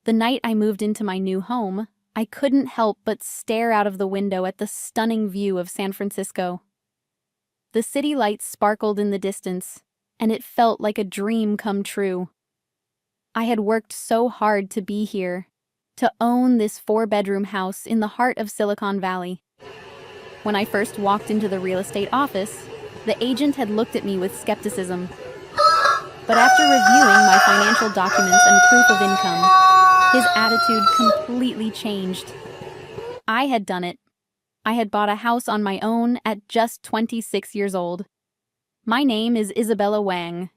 The night I moved into my new home, I couldn't help but stare out of the window at the stunning view of San Francisco. The city lights sparkled in the distance, and it felt like a dream come true. I had worked so hard to be here, to own this 4-bedroom house in the heart of Silicon Valley. When I first walked into the real estate office, the agent had looked at me with skepticism. But after reviewing my financial documents and proof of income, his attitude completely changed. I had done it. I had bought a house on my own at just 26 years old. My name is Isabella Wang,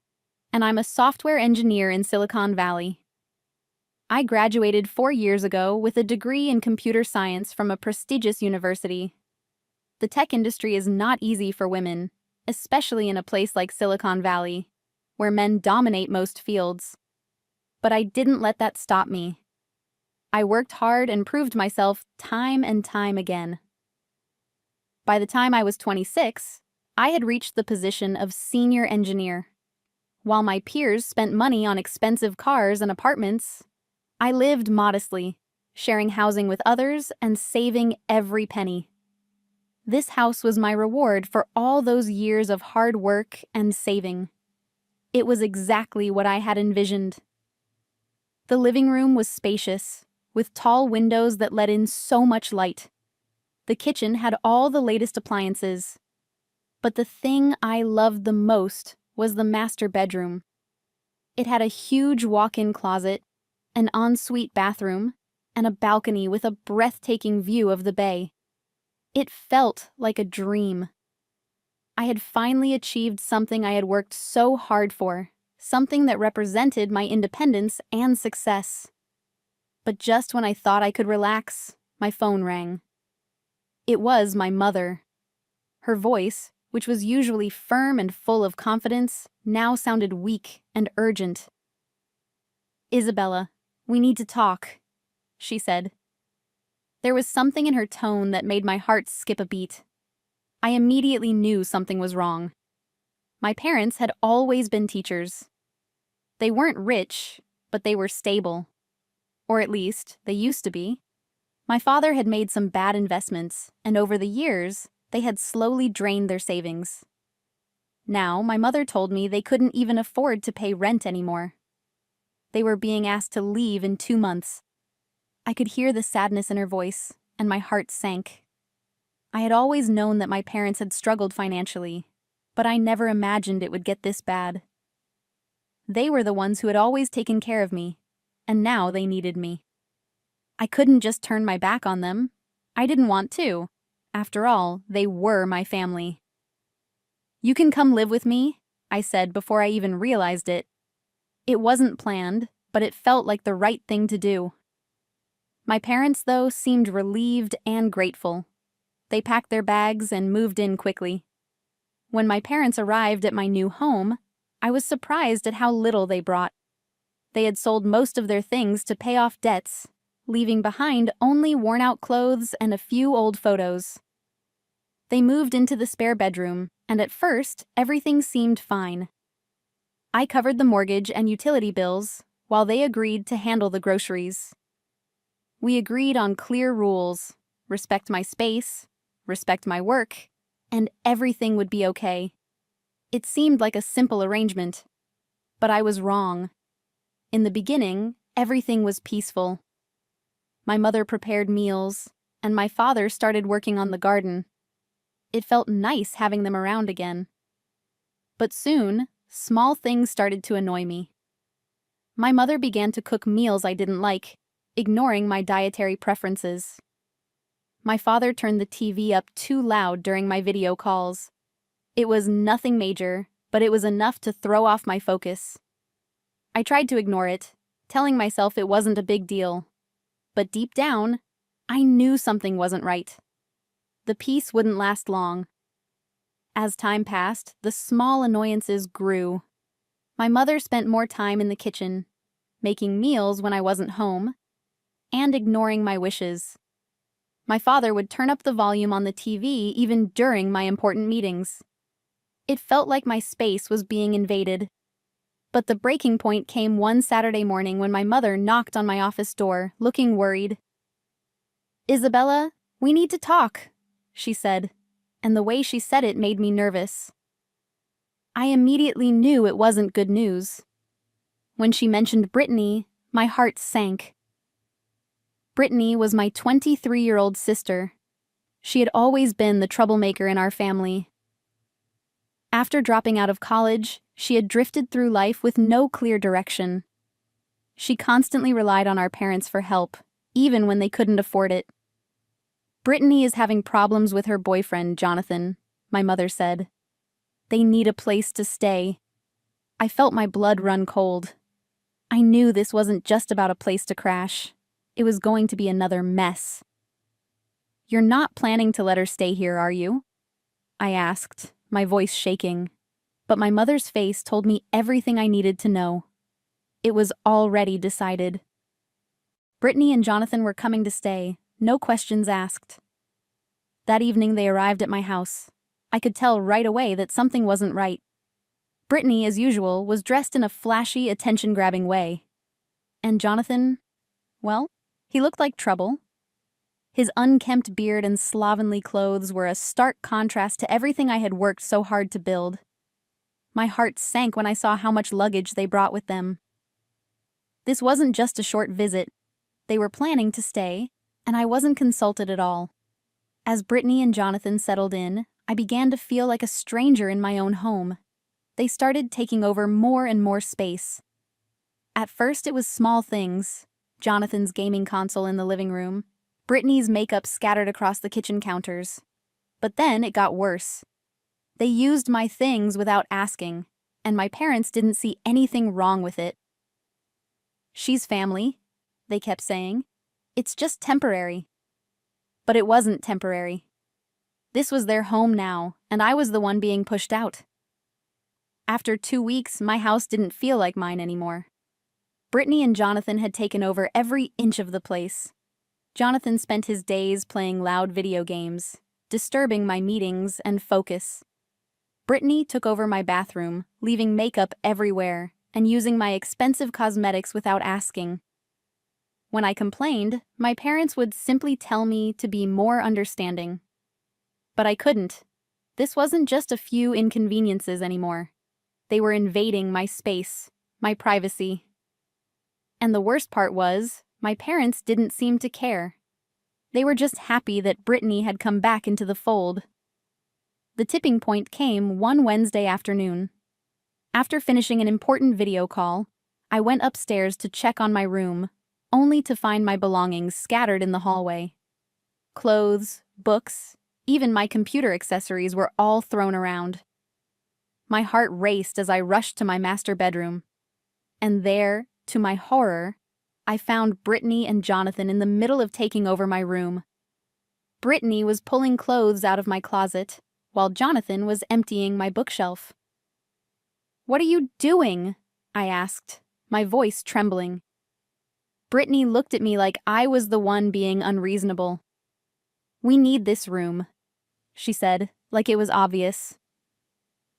and I'm a software engineer in Silicon Valley. I graduated 4 years ago with a degree in computer science from a prestigious university. The tech industry is not easy for women, especially in a place like Silicon Valley, where men dominate most fields. But I didn't let that stop me. I worked hard and proved myself time and time again. By the time I was 26, I had reached the position of senior engineer. While my peers spent money on expensive cars and apartments, I lived modestly, sharing housing with others and saving every penny. This house was my reward for all those years of hard work and saving. It was exactly what I had envisioned. The living room was spacious, with tall windows that let in so much light. The kitchen had all the latest appliances. But the thing I loved the most was the master bedroom. It had a huge walk-in closet, an ensuite bathroom, and a balcony with a breathtaking view of the bay. It felt like a dream. I had finally achieved something I had worked so hard for, something that represented my independence and success. But just when I thought I could relax, my phone rang. It was my mother. Her voice, which was usually firm and full of confidence, now sounded weak and urgent. "Isabella, we need to talk," she said. There was something in her tone that made my heart skip a beat. I immediately knew something was wrong. My parents had always been teachers. They weren't rich, but they were stable. Or at least, they used to be. My father had made some bad investments, and over the years, they had slowly drained their savings. Now, my mother told me they couldn't even afford to pay rent anymore. They were being asked to leave in 2 months. I could hear the sadness in her voice, and my heart sank. I had always known that my parents had struggled financially, but I never imagined it would get this bad. They were the ones who had always taken care of me, and now they needed me. I couldn't just turn my back on them. I didn't want to. After all, they were my family. "You can come live with me," I said before I even realized it. It wasn't planned, but it felt like the right thing to do. My parents, though, seemed relieved and grateful. They packed their bags and moved in quickly. When my parents arrived at my new home, I was surprised at how little they brought. They had sold most of their things to pay off debts, leaving behind only worn-out clothes and a few old photos. They moved into the spare bedroom, and at first, everything seemed fine. I covered the mortgage and utility bills, while they agreed to handle the groceries. We agreed on clear rules: respect my space, respect my work, and everything would be okay. It seemed like a simple arrangement, but I was wrong. In the beginning, everything was peaceful. My mother prepared meals, and my father started working on the garden. It felt nice having them around again. But soon, small things started to annoy me. My mother began to cook meals I didn't like, ignoring my dietary preferences. My father turned the TV up too loud during my video calls. It was nothing major, but it was enough to throw off my focus. I tried to ignore it, telling myself it wasn't a big deal. But deep down, I knew something wasn't right. The peace wouldn't last long. As time passed, the small annoyances grew. My mother spent more time in the kitchen, making meals when I wasn't home, and ignoring my wishes. My father would turn up the volume on the TV even during my important meetings. It felt like my space was being invaded. But the breaking point came one Saturday morning when my mother knocked on my office door, looking worried. "Isabella, we need to talk," she said, and the way she said it made me nervous. I immediately knew it wasn't good news. When she mentioned Brittany, my heart sank. Brittany was my 23-year-old sister. She had always been the troublemaker in our family. After dropping out of college, she had drifted through life with no clear direction. She constantly relied on our parents for help, even when they couldn't afford it. "Brittany is having problems with her boyfriend, Jonathan," my mother said. "They need a place to stay." I felt my blood run cold. I knew this wasn't just about a place to crash. It was going to be another mess. "You're not planning to let her stay here, are you?" I asked, my voice shaking. But my mother's face told me everything I needed to know. It was already decided. Brittany and Jonathan were coming to stay, no questions asked. That evening they arrived at my house. I could tell right away that something wasn't right. Brittany, as usual, was dressed in a flashy, attention-grabbing way. And Jonathan, well, he looked like trouble. His unkempt beard and slovenly clothes were a stark contrast to everything I had worked so hard to build. My heart sank when I saw how much luggage they brought with them. This wasn't just a short visit. They were planning to stay, and I wasn't consulted at all. As Brittany and Jonathan settled in, I began to feel like a stranger in my own home. They started taking over more and more space. At first it was small things: Jonathan's gaming console in the living room, Brittany's makeup scattered across the kitchen counters. But then it got worse. They used my things without asking, and my parents didn't see anything wrong with it. "She's family," they kept saying. "It's just temporary." But it wasn't temporary. This was their home now, and I was the one being pushed out. After 2 weeks, my house didn't feel like mine anymore. Brittany and Jonathan had taken over every inch of the place. Jonathan spent his days playing loud video games, disturbing my meetings and focus. Brittany took over my bathroom, leaving makeup everywhere, and using my expensive cosmetics without asking. When I complained, my parents would simply tell me to be more understanding. But I couldn't. This wasn't just a few inconveniences anymore. They were invading my space, my privacy. And the worst part was, my parents didn't seem to care. They were just happy that Brittany had come back into the fold. The tipping point came one Wednesday afternoon. After finishing an important video call, I went upstairs to check on my room, only to find my belongings scattered in the hallway. Clothes, books, even my computer accessories were all thrown around. My heart raced as I rushed to my master bedroom. And there, to my horror, I found Brittany and Jonathan in the middle of taking over my room. Brittany was pulling clothes out of my closet, while Jonathan was emptying my bookshelf. "What are you doing?" I asked, my voice trembling. Brittany looked at me like I was the one being unreasonable. "We need this room," she said, like it was obvious.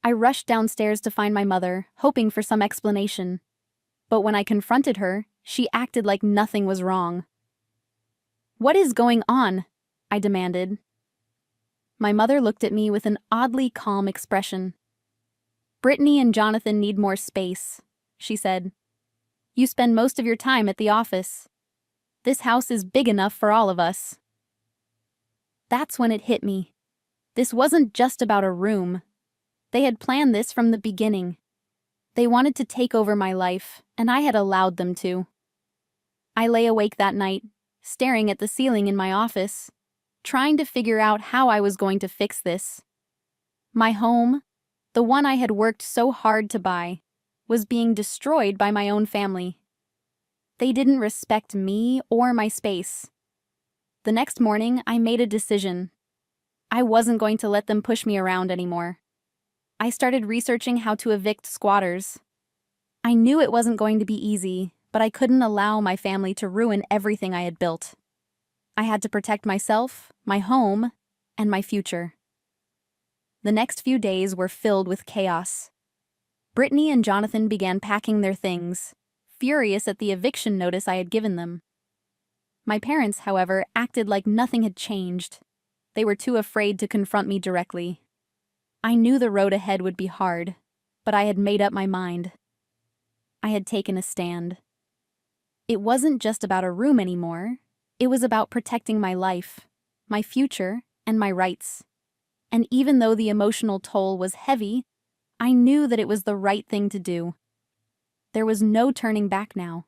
I rushed downstairs to find my mother, hoping for some explanation. But when I confronted her, she acted like nothing was wrong. "What is going on?" I demanded. My mother looked at me with an oddly calm expression. "Brittany and Jonathan need more space," she said. "You spend most of your time at the office. This house is big enough for all of us." That's when it hit me. This wasn't just about a room. They had planned this from the beginning. They wanted to take over my life, and I had allowed them to. I lay awake that night, staring at the ceiling in my office, trying to figure out how I was going to fix this. My home, the one I had worked so hard to buy, was being destroyed by my own family. They didn't respect me or my space. The next morning, I made a decision. I wasn't going to let them push me around anymore. I started researching how to evict squatters. I knew it wasn't going to be easy, but I couldn't allow my family to ruin everything I had built. I had to protect myself, my home, and my future. The next few days were filled with chaos. Brittany and Jonathan began packing their things, furious at the eviction notice I had given them. My parents, however, acted like nothing had changed. They were too afraid to confront me directly. I knew the road ahead would be hard, but I had made up my mind. I had taken a stand. It wasn't just about a room anymore. It was about protecting my life, my future, and my rights. And even though the emotional toll was heavy, I knew that it was the right thing to do. There was no turning back now.